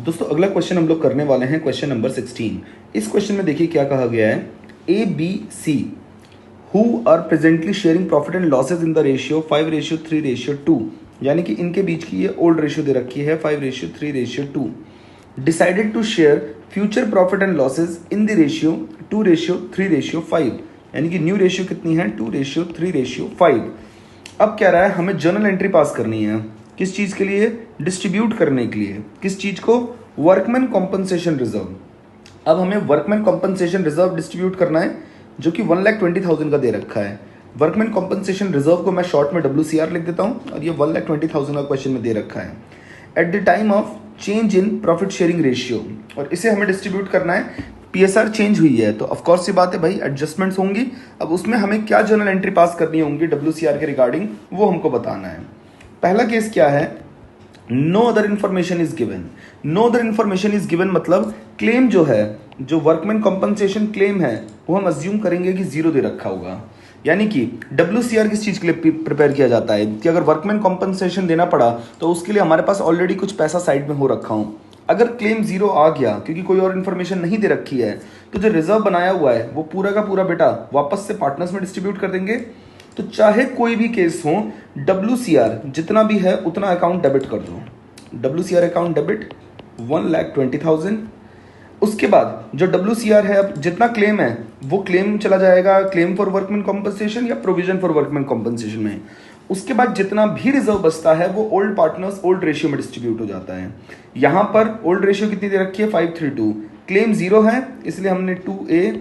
दोस्तों अगला क्वेश्चन हम लोग करने वाले हैं क्वेश्चन नंबर 16। इस क्वेश्चन में देखिए क्या कहा गया है। A B C who are presently sharing profit and losses in the ratio 5:3:2, यानी कि इनके बीच की ये ओल्ड रेशियो दे रखी है 5:3:2। Decided to share future profit and losses in the ratio 2:3:5, यानी कि न्यू रेशियो कितनी है 2:3:5। अब क्या रहा है, हमें जर्नल एंट्री पास करनी है। किस चीज के लिए? डिस्ट्रीब्यूट करने के लिए। किस चीज को? Workman compensation reserve. अब हमें वर्कमैन कॉम्पनसेशन रिजर्व डिस्ट्रीब्यूट करना है जो कि 1,20,000 का दे रखा है। वर्कमैन कॉम्पनसेशन रिजर्व को मैं शॉर्ट में WCR लिख देता हूं और ये 1,20,000 का क्वेश्चन में दे रखा है eight the time of change in profit sharing ratio, और इसे हमें डिस्ट्रीब्यूट करना है। PSR चेंज हुई है तो ऑफकोर्स ये बात है भाई, एडजस्टमेंट्स होंगी। अब उसमें हमें क्या जर्नल एंट्री पास करनी होंगी WCR के रिगार्डिंग, वो हमको बताना है। पहला केस क्या है? No other information is given. No other information is given मतलब क्लेम जो है, जो वर्कमैन कॉम्पनसेशन क्लेम है, वो हम अज्यूम करेंगे कि जीरो दे रखा होगा। यानी कि WCR किस चीज के लिए प्रिपेयर किया जाता है कि अगर वर्कमैन कॉम्पनसेशन देना पड़ा तो उसके लिए हमारे पास ऑलरेडी कुछ पैसा साइड में हो रखा हो। अगर क्लेम जीरो आ गया क्योंकि कोई और इन्फॉर्मेशन नहीं दे रखी है, तो जो रिजर्व बनाया हुआ है वो पूरा का पूरा बेटा वापस से पार्टनर्स में डिस्ट्रीब्यूट कर देंगे। तो चाहे कोई भी केस हो, WCR जितना भी है उतना अकाउंट डेबिट कर दो। WCR account debit 1,20,000। उसके बाद जो WCR है, अब जितना क्लेम है वो क्लेम चला जाएगा क्लेम फॉर वर्कमैन कॉम्पनसेशन या प्रोविजन फॉर वर्कमैन कॉम्पनसेशन में। उसके बाद जितना भी रिजर्व बचता है वो ओल्ड पार्टनर्स ओल्ड रेशियो में डिस्ट्रीब्यूट हो जाता है। यहां पर ओल्ड रेशियो कितनी दे रखी है 5:3:2। क्लेम जीरो है इसलिए हमने 2A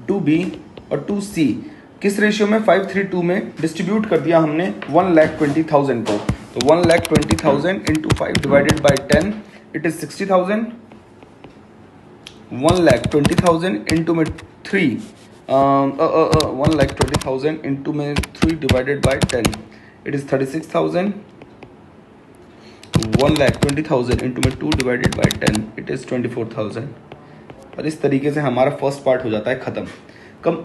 2B और 2C किस रेशियो में 5:3:2 में डिस्ट्रीब्यूट कर दिया हमने 1,20,000 को। तो 1,20,000 into 5 divided by 10 it is 60,000। 1,20,000 into में 3 1,20,000 इंटू में 3 divided by 10 it is 36,000। 1,20,000 into में 2 डिवाइडेड बाई 10 इट इज 24,000। और इस तरीके से हमारा फर्स्ट पार्ट हो जाता है खत्म। कम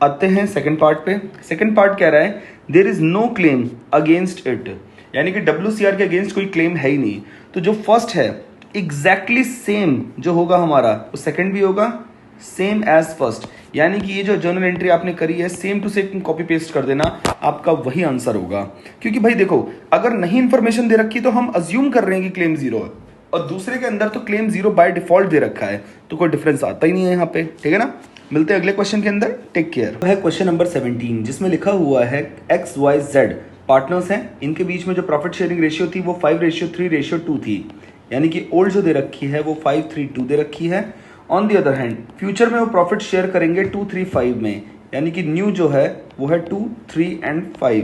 आते हैं सेकंड पार्ट पे। सेकंड पार्ट कह रहा है there is no claim against it, यानी कि WCR के अगेंस्ट कोई क्लेम है ही नहीं। तो जो फर्स्ट है एग्जैक्टली सेम जो होगा हमारा वो सेकंड भी होगा सेम एज फर्स्ट, यानी कि ये जो जर्नल एंट्री आपने करी है same to same copy paste कर देना, आपका वही आंसर होगा। क्योंकि भाई देखो, अगर नहीं इंफॉर्मेशन दे रखी तो हम अज्यूम कर रहे हैं कि क्लेम जीरो है, और दूसरे के अंदर तो क्लेम जीरो बाय डिफॉल्ट दे रखा है, तो कोई डिफरेंस आता ही नहीं है यहाँ पे। ठीक है ना, मिलते हैं अगले क्वेश्चन के अंदर। Take care. है क्वेश्चन नंबर 17 जिसमें लिखा हुआ है XYZ पार्टनर्स हैं, इनके बीच में जो प्रॉफिट शेयरिंग रेशियो थी वो 5:3:2 थी, यानी कि ओल्ड जो दे रखी है वो 5:3:2 दे रखी है। On the other hand future में वो प्रॉफिट शेयर करेंगे 2:3:5 में, यानी कि न्यू जो है वो है 2, 3 एंड 5।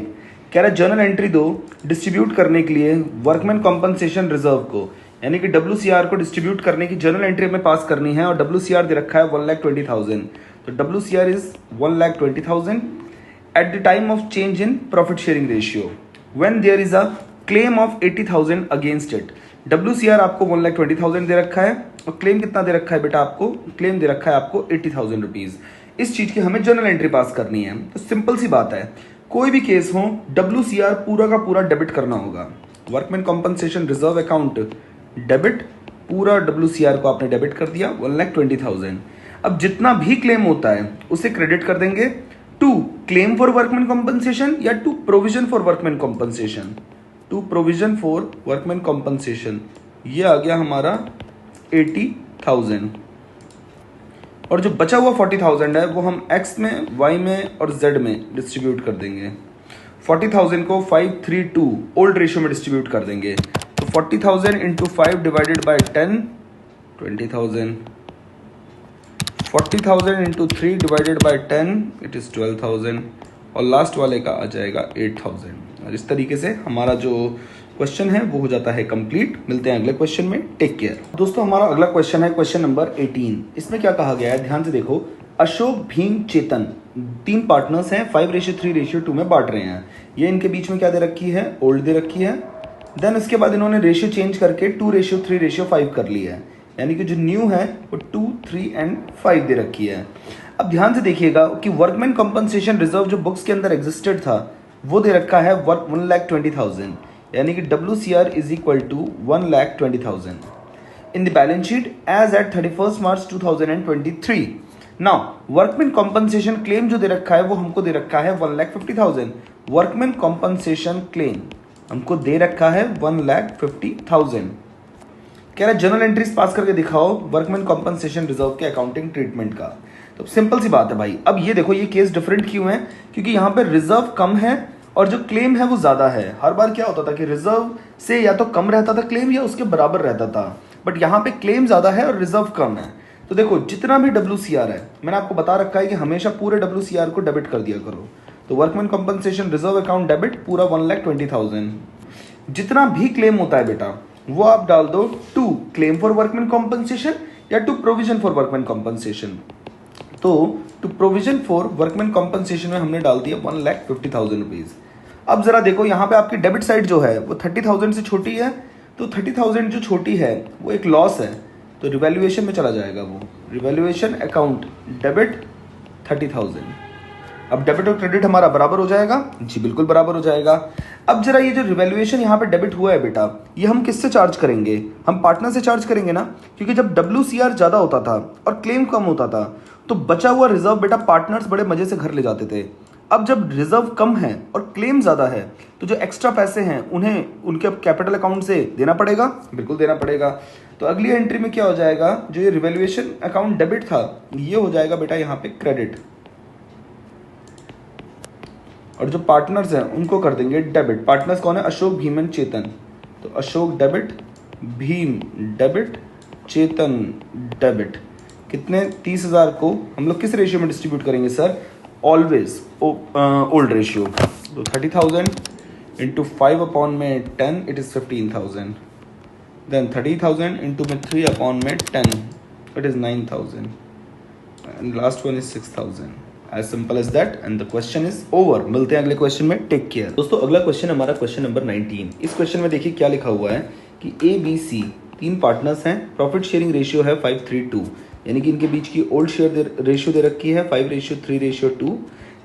कह रहा है जर्नल एंट्री दो डिस्ट्रीब्यूट करने के लिए वर्कमैन कॉम्पनसेशन रिजर्व को, यानी कि WCR को डिस्ट्रीब्यूट करने की जर्नल एंट्री में पास करनी है, और WCR दे रखा है 1,20,000। तो WCR is 1,20,000 at the time of change in profit sharing ratio when there is a claim of 80,000 against it. WCR आपको 1,20,000 दे रखा है और क्लेम कितना दे रखा है बेटा आपको? क्लेम दे रखा है आपको 80,000 रुपीज। इस चीज की हमें जर्नल एंट्री पास करनी है। तो सिंपल सी बात है, कोई भी केस हो WCR पूरा का पूरा डेबिट करना होगा। Workman compensation reserve account debit, पूरा WCR को आपने डेबिट कर दिया 1,20,000। अब जितना भी क्लेम होता है उसे क्रेडिट कर देंगे to claim for workman compensation या to provision for workman compensation. To provision for workman compensation ये आ गया हमारा 80,000, और जो बचा हुआ 40,000 है वो हम X में, Y में और Z में डिस्ट्रीब्यूट कर देंगे। 40,000 को 5:3:2 ओल्ड रेशियो में डिस्ट्रीब्यूट कर देंगे। तो 40,000 into 5 divided by 10 20,000। 40,000 into 3 divided by 10 it is 12,000, और लास्ट वाले का आ जाएगा 8,000। और इस तरीके से हमारा जो क्वेश्चन है वो हो जाता है कंप्लीट। मिलते हैं अगले क्वेश्चन में। Take care. दोस्तों हमारा अगला क्वेश्चन है क्वेश्चन नंबर 18। इसमें क्या कहा गया है ध्यान से देखो। अशोक, भीम, चेतन 3 पार्टनर्स हैं, 5:3:2 में बांट रहे हैं। ये इनके बीच में क्या दे रखी है? ओल्ड दे रखी है। देन उसके बाद इन्होंने रेशियो चेंज करके 2:3:5 कर लिया है, यानी कि जो न्यू है वो 2, 3 एंड 5 दे रखी है। अब ध्यान से देखिएगा कि वर्कमैन कॉम्पनसेशन रिजर्व जो बुक्स के अंदर एग्जिस्टेड था वो दे रखा है 1,20,000, यानी कि WCR is equal to 1,20,000। in the balance sheet as at 31st March 2023. Now workman compensation claim जो दे रखा है वो हमको दे रखा है 1,50,000. वर्कमैन कॉम्पनसेशन क्लेम हमको दे रखा है 1,50,000. कह रहा है जनरल एंट्रीज पास करके दिखाओ वर्कमैन कॉम्पनसेशन रिजर्व के अकाउंटिंग ट्रीटमेंट का. तो सिंपल सी बात है भाई. अब ये देखो ये केस डिफरेंट क्यों है, क्योंकि यहाँ पे रिजर्व कम है और जो क्लेम है वो ज्यादा है. हर बार क्या होता था कि रिजर्व से या तो कम रहता था क्लेम या उसके बराबर रहता था, बट यहाँ पे क्लेम ज्यादा है और रिजर्व कम है. तो देखो जितना भी WCR है मैंने आपको बता रखा है कि हमेशा पूरे WCR को डेबिट कर दिया करो. तो workman compensation reserve account debit पूरा 1,20,000. जितना भी क्लेम होता है बेटा वो आप डाल दो to claim for workman compensation या to provision for workman compensation. तो to provision for workman compensation में हमने डाल दिया 1,50,000 रुपीज. अब जरा देखो यहाँ पे आपकी डेबिट साइड जो है वो 30,000 से छोटी है, तो 30,000 जो छोटी है वो एक लॉस है, तो रिवैल्यूएशन में चला जाएगा वो. Revaluation account debit 30,000. अब डेबिट और क्रेडिट हमारा बराबर हो जाएगा. जी बिल्कुल बराबर हो जाएगा. अब जरा ये जो रिवैल्यूएशन यहाँ पे डेबिट हुआ है बेटा, ये हम किससे चार्ज करेंगे? हम पार्टनर से चार्ज करेंगे ना, क्योंकि जब WCR ज्यादा होता था और क्लेम कम होता था तो बचा हुआ रिजर्व बेटा पार्टनर्स बड़े मजे से घर ले जाते थे. अब जब रिजर्व कम है और क्लेम ज्यादा है तो जो एक्स्ट्रा पैसे हैं उन्हें उनके कैपिटल अकाउंट से देना पड़ेगा. बिल्कुल देना पड़ेगा. तो अगली एंट्री में क्या हो जाएगा, जो ये रिवैल्यूएशन अकाउंट डेबिट था ये हो जाएगा बेटा यहाँ पे क्रेडिट, और जो पार्टनर्स हैं उनको कर देंगे डेबिट. पार्टनर्स कौन है? अशोक, भीम एंड चेतन. तो अशोक डेबिट, भीम डेबिट, चेतन डेबिट. कितने? 30,000 को हम लोग किस रेशियो में डिस्ट्रीब्यूट करेंगे सर? Always old ratio. तो 30,000 इंटू 5 अपॉन में 10 इट इज 15,000. देन 30,000 इंटू में 3 अपॉन में 10 it is 9,000. And last one is 6,000. As simple as that and the question is over. मिलते हैं अगले क्वेश्चन में. Take care. दोस्तों अगला क्वेश्चन हमारा क्वेश्चन नंबर 19. इस क्वेश्चन में देखिए क्या लिखा हुआ है कि ABC 3 पार्टनर्स हैं. प्रॉफिट शेयरिंग रेशियो है 5:3:2, यानी कि इनके बीच की ओल्ड शेयर रेशियो दे रखी है 5:3:2.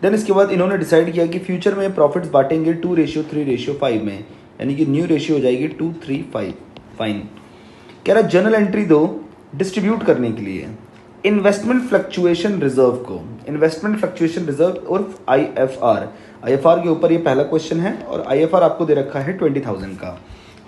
देन इसके बाद इन्होंने डिसाइड किया कि फ्यूचर में प्रॉफिट्स बांटेंगे 2:3:5 में, यानी कि न्यू रेशियो हो जाएगी 2:3:5. फाइन. कह रहा जनरल एंट्री दो डिस्ट्रीब्यूट करने के लिए इन्वेस्टमेंट फ्लक्चुएशन रिजर्व को. इन्वेस्टमेंट फ्लक्चुएशन रिजर्व और IFR के ऊपर ये पहला क्वेश्चन है और IFR आपको दे रखा है 20,000 का.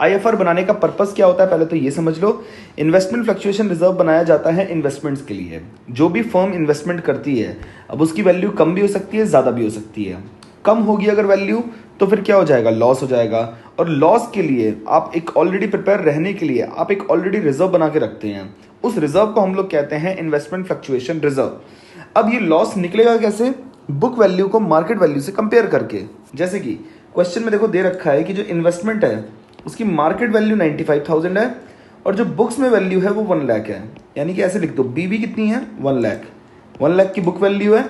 IFR बनाने का पर्पस क्या होता है पहले तो ये समझ लो. इन्वेस्टमेंट फ्लक्चुएशन रिजर्व बनाया जाता है इन्वेस्टमेंट्स के लिए. जो भी फर्म इन्वेस्टमेंट करती है अब उसकी वैल्यू कम भी हो सकती है ज़्यादा भी हो सकती है. कम होगी अगर वैल्यू तो फिर क्या हो जाएगा? लॉस हो जाएगा. और लॉस के लिए आप एक ऑलरेडी प्रिपेयर रहने के लिए आप एक ऑलरेडी रिजर्व बना के रखते हैं. उस रिजर्व को हम लोग कहते हैं इन्वेस्टमेंट फ्लक्चुएशन रिजर्व. अब ये लॉस निकलेगा कैसे? बुक वैल्यू को मार्केट वैल्यू से कंपेयर करके. जैसे कि क्वेश्चन में देखो दे रखा है कि जो इन्वेस्टमेंट है उसकी मार्केट वैल्यू 95,000 है और जो बुक्स में वैल्यू है वो 1 लाख है. यानी कि ऐसे लिख दो BB कितनी है? 1 लाख. 1 लाख की बुक वैल्यू है,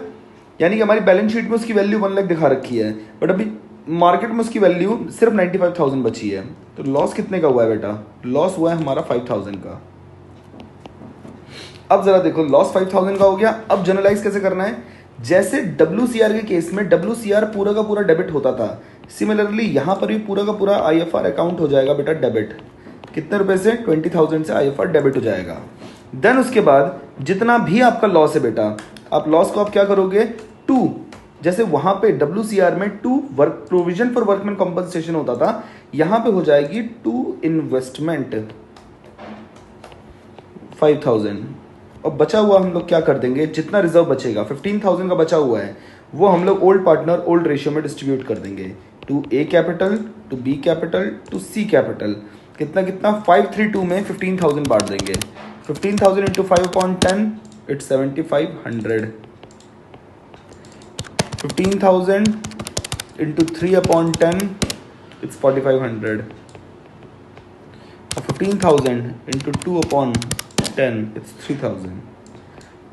यानी कि हमारी बैलेंस शीट में उसकी वैल्यू 1 लाख दिखा रखी है, बट अभी मार्केट में उसकी वैल्यू सिर्फ 95,000 बची है. तो लॉस कितने का हुआ है बेटा? लॉस हुआ है हमारा 5,000 का. अब जरा देखो लॉस 5,000 का हो गया. अब जनरलाइज कैसे करना है? जैसे WCR के केस में WCR पूरा का पूरा डेबिट होता था, सिमिलरली यहाँ पर भी पूरा का पूरा IFR अकाउंट हो जाएगा बेटा डेबिट. कितने रुपए से? 20,000 से IFR डेबिट हो जाएगा. देन उसके बाद जितना भी आपका लॉस है बेटा, आप लॉस को आप क्या करोगे? 2, जैसे वहां पे WCR में 2 work provision for workman compensation होता था, यहां पे हो जाएगी 2 इन्वेस्टमेंट 5,000. और बचा हुआ हम लोग क्या कर देंगे? जितना रिजर्व बचेगा 15,000 का बचा हुआ है वो हम लोग ओल्ड पार्टनर ओल्ड रेशियो में डिस्ट्रीब्यूट कर देंगे. To A capital, to B capital, to C capital. कितना कितना? 5:3:2 में 15,000 बांट देंगे. 15,000 into 5/10 it's 7,500. 15,000 into 3/10 it's 4,500. 15,000 into 2/10 it's 3,000.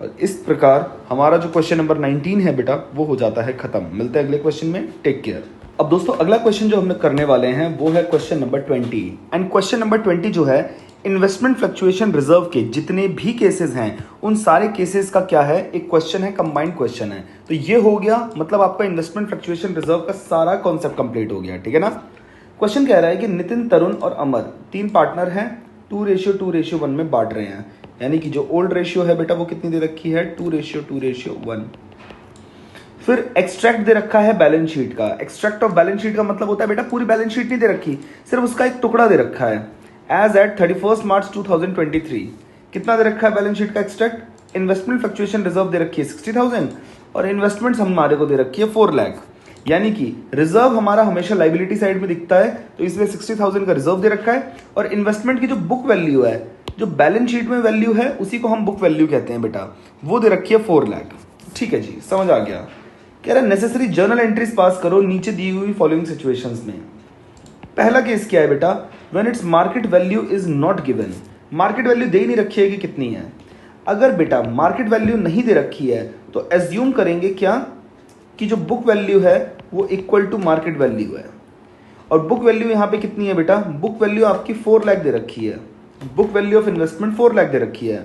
और इस प्रकार हमारा जो क्वेश्चन नंबर 19 है बेटा वो हो जाता है खत्म. मिलते हैं अगले क्वेश्चन में. Take care. अब दोस्तों अगला क्वेश्चन जो हम लोग करने वाले हैं वो है question number 20. And question number 20 जो है इन्वेस्टमेंट फ्लक्चुएशन रिजर्व के जितने भी केसेस हैं उन सारे केसेस का क्या है? एक क्वेश्चन है, कंबाइंड क्वेश्चन है. तो ये हो गया, मतलब आपका इन्वेस्टमेंट फ्लक्चुएशन रिजर्व का सारा कॉन्सेप्ट कंप्लीट हो गया. ठीक है ना. क्वेश्चन कह रहा है कि नितिन, तरुण और अमर 3 पार्टनर हैं. 2:1 में बांट रहे हैं, यानी कि जो ओल्ड रेशियो है बेटा वो कितनी दे रखी है 2:1। फिर एक्सट्रैक्ट दे रखा है बैलेंस शीट का। एक्सट्रैक्ट ऑफ बैलेंस शीट का मतलब होता है बेटा पूरी बैलेंस शीट नहीं दे रखी, सिर्फ उसका एक टुकड़ा दे रखा है। एज एट 31 मार्च 2023 कितना दे रखा है बैलेंस शीट का एक्सट्रैक्ट? इन्वेस्टमेंट फ्लक्चुएशन रिजर्व दे रखी है 60,000 और इन्वेस्टमेंट्स हमारे को दे रखी है 4 लाख। यानी कि रिजर्व हमारा हमेशा लाइबिलिटी साइड में दिखता है, तो इसलिए 60,000 का रिजर्व दे रखा है। और इन्वेस्टमेंट की जो बुक वैल्यू है, जो बैलेंस शीट में वैल्यू है, उसी को हम बुक वैल्यू कहते हैं बेटा, वो दे रखी है 4 लाख। ठीक है जी, समझ आ गया। कह रहा है नेसेसरी जर्नल एंट्रीज पास करो नीचे दी हुई फॉलोइंग सिचुएशंस में। पहला केस क्या है बेटा? When its market value is not given. Market value दे नहीं रखी है कि कितनी है। अगर बेटा मार्केट वैल्यू नहीं दे रखी है तो एज्यूम करेंगे क्या कि जो बुक वैल्यू है वो इक्वल टू मार्केट वैल्यू है। और बुक वैल्यू यहाँ पे कितनी है बेटा? बुक वैल्यू आपकी 4 लाख दे रखी है। Book value of investment 4 lakh दे रखी है,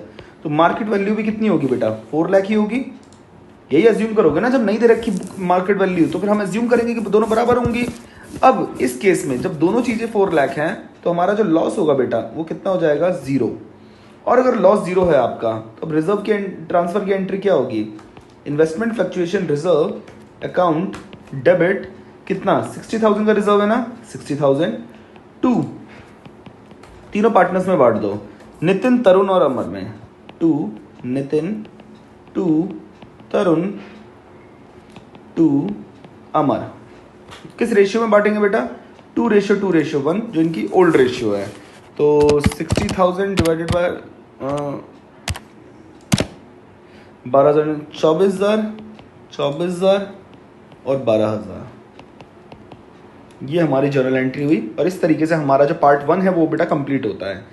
तो मार्केट वैल्यू भी कितनी होगी बेटा? 4 लाख ही होगी। यही एज्यूम करोगे ना, जब नहीं दे रखी मार्केट वैल्यू तो फिर हम एज्यूम करेंगे कि दोनों बराबर होंगी। अब इस केस में जब दोनों चीजें 4 लाख हैं तो हमारा जो लॉस होगा बेटा वो कितना हो जाएगा? 0। और अगर लॉस 0 है आपका तो अब रिजर्व की ट्रांसफर की एंट्री क्या होगी? Investment fluctuation reserve account debit कितना? 60,000 का रिजर्व है ना, 60,000 टू तीनों पार्टनर्स में बांट दो, नितिन, तरुण और अमर में। To Nitin, to Tarun, to Amar. किस रेशियो में बांटेंगे बेटा? 2:1 जो इनकी ओल्ड रेशियो है। तो 60,000 डिवाइडेड बाय 12,000, 24,000 और 12,000। ये हमारी जर्नल एंट्री हुई और इस तरीके से हमारा जो पार्ट 1 है वो बेटा कंप्लीट होता है।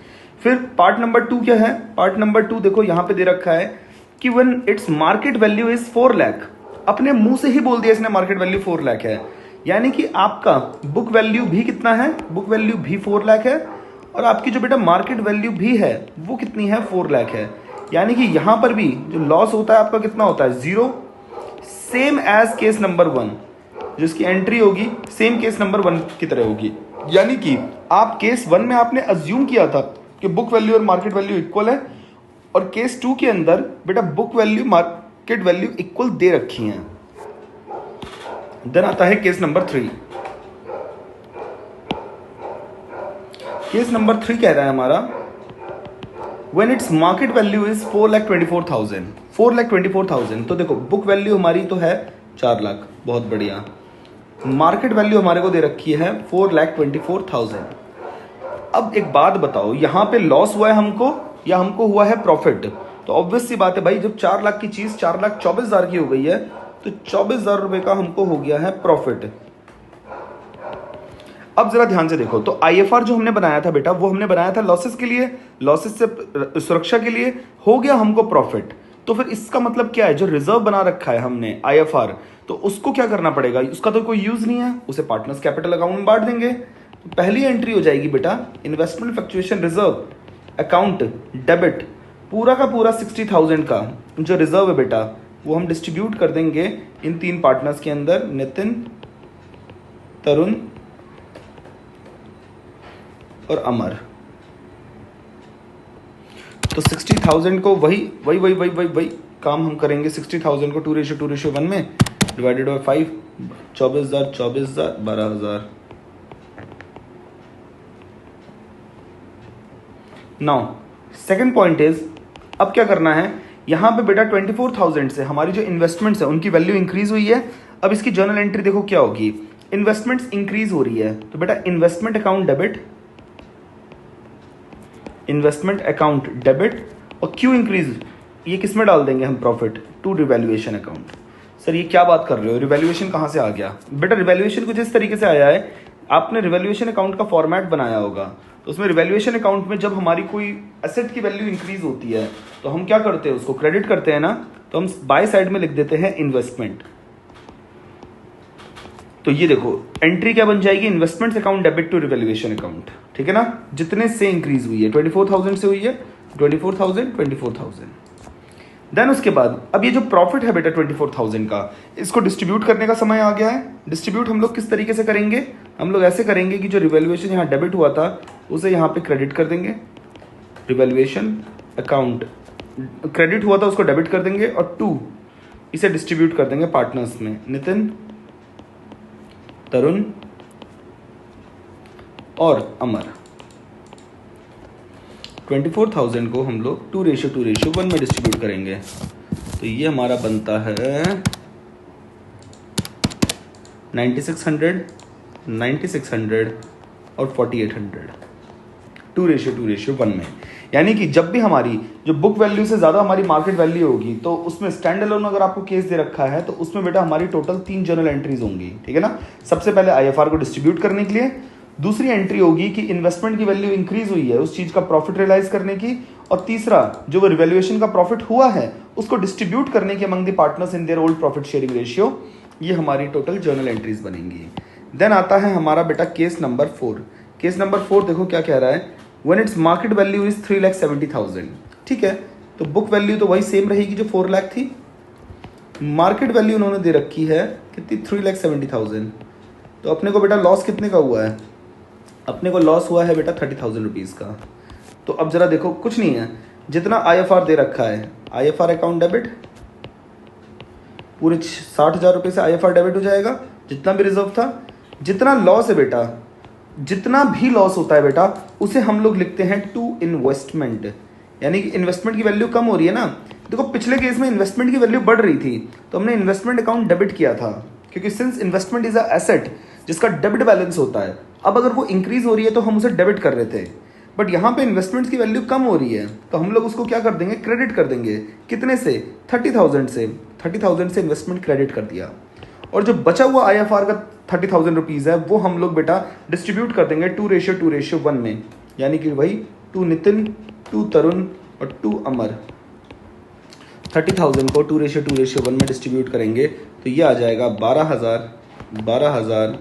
फिर पार्ट नंबर 2 क्या है? पार्ट नंबर 2 देखो यहाँ पे दे रखा है कि when its market value is 4 lakh. अपने मुंह से ही बोल दिया इसने मार्केट वैल्यू 4 लाख है, यानी कि आपका बुक वैल्यू भी कितना है? बुक वैल्यू भी 4 लाख है और आपकी जो बेटा मार्केट वैल्यू भी है वो कितनी है? 4 लाख है। यानी कि यहां पर भी जो लॉस होता है आपका कितना होता है? 0। सेम एज केस नंबर 1, जिसकी एंट्री होगी सेम केस नंबर 1 की तरह होगी। यानी कि आप केस 1 में आपने अज्यूम किया था कि बुक वैल्यू और मार्केट वैल्यू इक्वल है, और केस 2 के अंदर बेटा book value market value equal दे रखी हैं। देन आता है केस नंबर 3। केस नंबर 3 कह रहा है हमारा when its market value is 4,24,000। तो देखो बुक वैल्यू हमारी तो है 4 लाख, बहुत बढ़िया। मार्केट वैल्यू हमारे को दे रखी है 4,24,000। अब एक बात बताओ, यहां पे लॉस हुआ है हमको या हमको हुआ है प्रॉफिट? तो ऑब्वियस सी बात है भाई, जब 4 लाख की चीज 4,24,000 की हो गई है तो 24,000 रुपए का हमको हो गया है प्रॉफिट। अब जरा ध्यान से देखो, तो आईएफआर जो हमने बनाया था बेटा वो हमने बनाया था लॉसेस के लिए, लॉसेस से सुरक्षा के लिए, हो गया हमको प्रॉफिट। तो फिर इसका मतलब क्या है? जो रिजर्व बना रखा है हमने आईएफआर, तो उसको क्या करना पड़ेगा? उसका तो कोई यूज नहीं है, उसे पार्टनर्स कैपिटल अकाउंट में बांट देंगे। तो पहली एंट्री हो जाएगी बेटा investment fluctuation reserve account debit, पूरा का पूरा 60,000 का जो रिजर्व है बेटा वो हम डिस्ट्रीब्यूट कर देंगे इन 3 पार्टनर्स के अंदर, नितिन, तरुण और अमर। तो 60,000 को वही काम हम करेंगे। 60,000 को 2:1 में divided by 5, 24,000, 24,000, 12,000। Now second point is, अब क्या करना है? यहां पे बेटा 24,000 से हमारी जो इन्वेस्टमेंट्स है उनकी वैल्यू इंक्रीज हुई है। अब इसकी जर्नल एंट्री देखो क्या होगी? इन्वेस्टमेंट्स इंक्रीज हो रही है तो बेटा investment account debit, investment account debit, और क्यों इंक्रीज, ये किस में डाल देंगे हम? Profit to revaluation account. Sir ये क्या बात कर रहे हो? रिवैल्यूएशन कहाँ से आ गया? बेटा रिवैल्यूएशन कुछ इस तरीके से आया है, आपने रिवैल्यूएशन अकाउंट का फॉर्मेट बनाया होगा, तो उसमें रिवैल्यूएशन अकाउंट में जब हमारी कोई एसेट की वैल्यू इंक्रीज होती है तो हम क्या करते हैं? उसको क्रेडिट करते हैं ना, तो हम बाय साइड में लिख देते हैं इन्वेस्टमेंट। तो ये देखो एंट्री क्या बन जाएगी? Investment account debit to revaluation account, ठीक है ना? जितने से इंक्रीज हुई है 24,000 से हुई है, 24,000। देन उसके बाद अब ये जो प्रॉफिट है बेटा 24,000 का, इसको डिस्ट्रीब्यूट करने का समय आ गया है। डिस्ट्रीब्यूट हम लोग किस तरीके से करेंगे? हम लोग ऐसे करेंगे कि जो रिवैल्यूएशन यहाँ डेबिट हुआ था उसे यहाँ पे क्रेडिट कर देंगे, रिवैल्यूएशन अकाउंट क्रेडिट हुआ था उसको डेबिट कर देंगे और 2 इसे डिस्ट्रीब्यूट कर देंगे पार्टनर्स में, नितिन, तरुण और अमर। 24,000 को हम लोग 2:1 में डिस्ट्रीब्यूट करेंगे, तो ये हमारा बनता है 9600 और 4800, 2:1 में। यानी कि जब भी हमारी जो बुक वैल्यू से ज़्यादा हमारी मार्केट वैल्यू होगी तो उसमें स्टैंड अलोन अगर आपको केस दे रखा है तो उसमें बेटा हमारी टोटल 3 जर्नल एंट्रीज होंगी, ठीक है ना। सबसे पहले आईएफआर को डिस्ट्रीब्यूट करने के लिए, दूसरी एंट्री होगी कि इन्वेस्टमेंट की वैल्यू इंक्रीज हुई है उस चीज़ का प्रॉफिट रियलाइज करने की, और तीसरा जो वो रिवैल्यूएशन का प्रॉफिट हुआ है उसको डिस्ट्रीब्यूट करने की among the partners in their old profit sharing ratio. ये हमारी टोटल जर्नल एंट्रीज बनेंगी। देन आता है हमारा बेटा केस नंबर 4। केस नंबर 4 देखो क्या कह रहा है, when its market value is 3,70,000, ठीक है। तो बुक वैल्यू तो वही सेम रहेगी जो 4 लाख थी, मार्केट वैल्यू उन्होंने दे रखी है कितनी, 3,70,000। तो अपने को बेटा लॉस कितने का हुआ है, अपने को लॉस हुआ है बेटा 30,000 रुपीज़ का। तो अब जरा देखो, कुछ नहीं है, जितना आईएफआर दे रखा है, आईएफआर अकाउंट डेबिट, पूरे 60,000 रुपये से आईएफआर डेबिट हो जाएगा, जितना भी रिजर्व था। जितना लॉस है बेटा, जितना भी लॉस होता है बेटा उसे हम लोग लिखते हैं टू इन्वेस्टमेंट, यानी कि इन्वेस्टमेंट की वैल्यू कम हो रही है ना। देखो पिछले केस में इन्वेस्टमेंट की वैल्यू बढ़ रही थी तो हमने इन्वेस्टमेंट अकाउंट डेबिट किया था, क्योंकि since investment is a asset जिसका डेबिट बैलेंस होता है, अब अगर वो इंक्रीज हो रही है तो हम उसे डेबिट कर रहे थे। बट यहाँ पे इन्वेस्टमेंट की वैल्यू कम हो रही है तो हम लोग उसको क्या कर देंगे, क्रेडिट कर देंगे। कितने से, 30,000 से। 30,000 से इन्वेस्टमेंट क्रेडिट कर दिया, और जो बचा हुआ आईएफआर का 30,000 रुपीज़ है वो हम लोग बेटा डिस्ट्रीब्यूट कर देंगे 2:1 में, यानी कि वही 2 नितिन, 2 तरुण और 2 अमर। 30,000 को 2:1 में डिस्ट्रीब्यूट करेंगे तो ये आ जाएगा 12,000, 12,000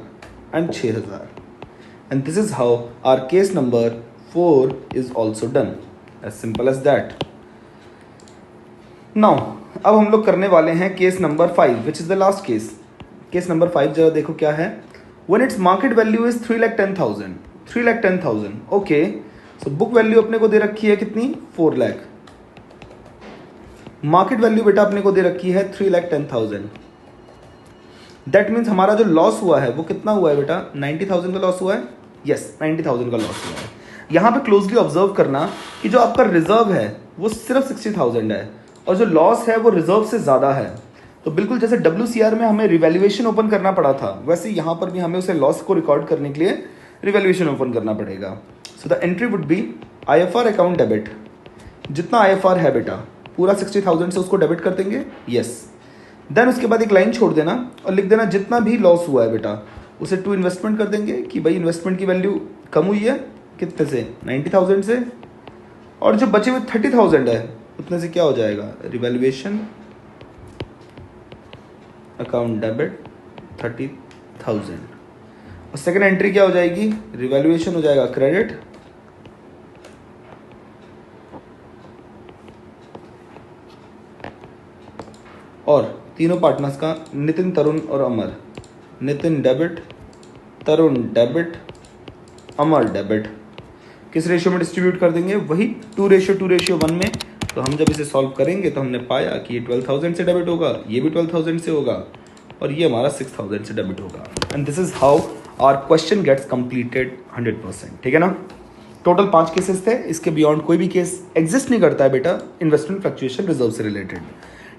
and 6,000। And this is how our case number 4 is also done, as simple as that. Now अब हम लोग करने वाले हैं case number 5 which is the last case. Case number 5 जरा देखो क्या है, when its market value is 3,10,000, 3,10,000, okay. So book value अपने को दे रखी है कितनी, 4 लाख। मार्केट वैल्यू बेटा अपने को दे रखी है 3,10,000। दैट मीन्स हमारा जो लॉस हुआ है वो कितना हुआ है बेटा, 90,000 का लॉस हुआ है। यस 90,000 का लॉस हुआ है। यहाँ पे क्लोजली ऑब्जर्व करना कि जो आपका रिजर्व है वो सिर्फ 60,000 है और जो लॉस है वो रिजर्व से ज़्यादा है। तो बिल्कुल जैसे WCR में हमें रिवैल्यूएशन ओपन करना पड़ा था, वैसे यहाँ पर भी हमें उसे लॉस को रिकॉर्ड करने के लिए रिवैल्यूएशन ओपन करना पड़ेगा। So the entry would be IFR account debit, जितना आईएफआर है बेटा पूरा 60,000 से उसको डेबिट कर देंगे, यस। देन उसके बाद एक लाइन छोड़ देना और लिख देना जितना भी लॉस हुआ है बेटा उसे 2 इन्वेस्टमेंट कर देंगे कि भाई इन्वेस्टमेंट की वैल्यू कम हुई है कितने से, 90,000 से, और जो बचे हुए 30,000 है उतने से क्या हो जाएगा, रिवैल्यूएशन अकाउंट डेबिट 30,000। और सेकेंड एंट्री क्या हो जाएगी, रिवैल्यूएशन हो जाएगा क्रेडिट, और तीनों पार्टनर्स का नितिन, तरुण और अमर, नितिन डेबिट, तरुण डेबिट, अमर डेबिट। किस रेशियो में डिस्ट्रीब्यूट कर देंगे, वही 2:1 में। तो हम जब इसे सॉल्व करेंगे तो हमने पाया कि ये 12,000 से डेबिट होगा, ये भी 12,000 से होगा, और ये हमारा 6,000 से डेबिट होगा। And this is how our question gets completed 100%, ठीक है ना। टोटल 5 केसेस थे, इसके बियॉन्ड कोई भी केस एग्जिस्ट नहीं करता है बेटा इन्वेस्टमेंट फ्लक्चुएशन रिजर्व से रिलेटेड,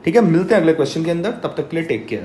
ठीक है। मिलते हैं अगले क्वेश्चन के अंदर, तब तक के लिए टेक केयर।